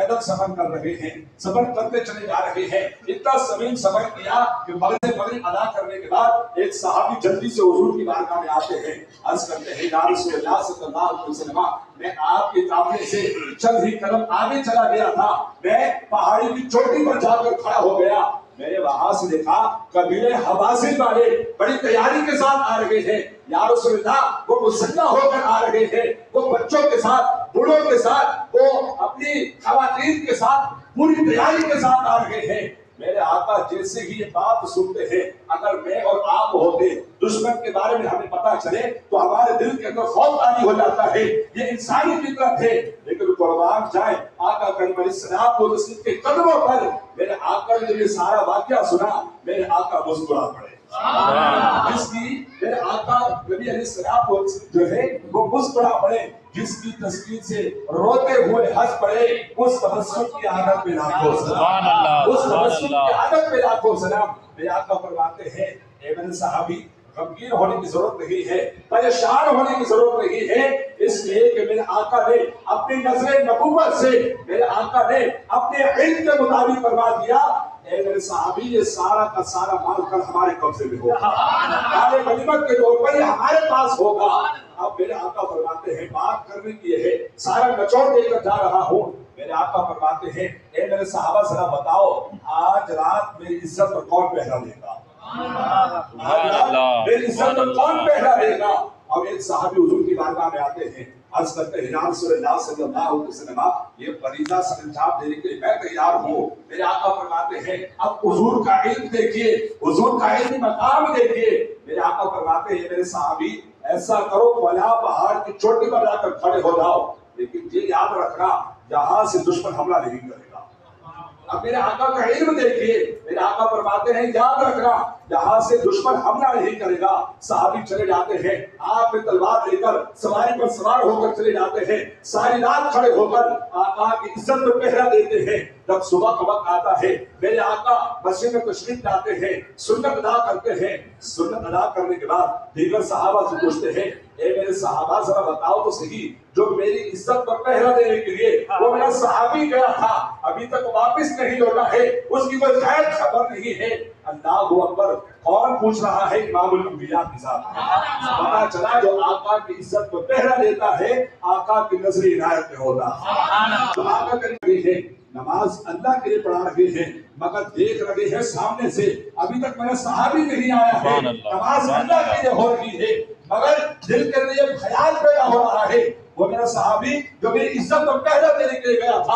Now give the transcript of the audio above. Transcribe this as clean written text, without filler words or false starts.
पैदल सफर कर रहे हैं, सफर करते चले जा रहे हैं। इतना समीन सफर किया कि मगरिब अदा करने के बाद एक सहाबी जल्दी से हुजूर की बारगाह में आते हैं, अर्ज करते हैं या रसूलल्लाह सल्लल्लाहु अलैहि वसल्लम, मैं आपके काफिले से चंद ही कदम आगे चला गया था, मैं पहाड़ी की चोटी पर जाकर खड़ा हो गया, मैंने वहां से देखा कबीले हवासिन वाले बड़ी तैयारी के साथ आ रहे हैं, या रसूलल्लाह वो मुसल्ला होकर आ रहे हैं, वो बच्चों के साथ, बूढ़ों के साथ, वो अपनी खवातीन के साथ पूरी तैयारी के साथ आ रहे हैं। मेरे आका जैसे ही ये बात सुनते हैं, अगर मैं और आप होते, दुश्मन के बारे में हमें पता चले तो हमारे दिल के अंदर खौफ तारी हो जाता है, ये इंसानी फितरत है। लेकिन कुर्बान जाए आका करीम अलैहिस्सलाम के कदमों पर मेरे आका ने ये सारा वाकया सुना, मेरे आका मुस्कुरा पड़े। जिसकी मेरे आका नबी अलैहिस्सलाम जो है वो मुस्कुरा पड़े, जिसकी तस्वीर से रोते हुए हंस पड़े, उस तबस्सुम की आदत में लाखों सलाम, उस तबस्सुम की आदत में लाखों सलाम। मेरे आका फरमाते हैं, ए मेरे सहाबी, गमगीन होने की जरूरत नहीं है, परेशान होने की जरूरत नहीं है, इसलिए कि मेरे आका ने अपनी नजरे नबूवत से, मेरे आका ने अपने इल्म के मुताबिक फरमा दिया, ए मेरे सहाबी, ये सारा का सारा माल कल हमारे कब्जे में होगा, हमारे गनीमत के तौर पर हमारे पास होगा। अब मेरे आका फरमाते हैं, बात करने की है, सारा नचोड़ देकर जा रहा हूँ। मेरे आका फरमाते हैं, ए मेरे सहाबा जरा बताओ, आज रात मेरी इज्जत पर कौन पहरा देगा? मेरी इज्जत पर कौन पहरा देगा? अब एक सहाबी हुजूर की बारगाह में आते हैं, अर्ज करते हैं, या रसूलल्लाह सल्लल्लाहु अलैहि वसल्लम, ये फरीज़ा सरंजाम देने के लिए मैं तैयार हूँ। मेरे आका फरमाते हैं, अब हुजूर का इल्म देखिए, हुजूर का इल्मी मकाम देखिए। मेरे आका फरमाते हैं, मेरे सहाबी ऐसा करो, फला पहाड़ की चोटी पर जाकर खड़े हो जाओ, लेकिन ये याद रखना, यहाँ से दुश्मन हमला नहीं करेगा। अब मेरे आका का इल्म देखिए, मेरे आका फरमाते हैं, याद रखना, यहाँ से दुश्मन हमला नहीं करेगा। सहाबी चले जाते हैं, हाथ में तलवार लेकर सवारी पर सवार होकर चले जाते हैं, सारी रात खड़े होकर आका की इज्जत में पहरा देते हैं। जब सुबह का वक्त आता है, मेरे आका मस्जिद में तशरीफ लाते हैं, सुन्नत अदा करते हैं। सुन्नत अदा करने के बाद दीगर सहाबा से पूछते हैं, ए मेरे सहाबा जरा बताओ तो सही, जो मेरी इज्जत पर पहरा देने के लिए वो मेरा सहाबी गया था, अभी तक वापस नहीं लौटा है, उसकी कोई खैर खबर नहीं है। अल्लाहु अकबर, कौन पूछ रहा है? इमामुल अंबिया के साथ पता चला, जो आका की इज्जत पर पहरा देता है, आका की नजर इनायत में होता है। तो आका करीब है, नमाज अल्लाह के लिए पढ़ा रहे हैं, मगर देख रहे हैं सामने से अभी तक मेरा सहाबी नहीं आया है, नमाज अल्लाह के लिए हो रही है, मगर दिल के लिए ख्याल पैदा हो रहा है, वो मेरा सहाबी जो मेरी इज्जत पर पहरा देने के लिए गया था,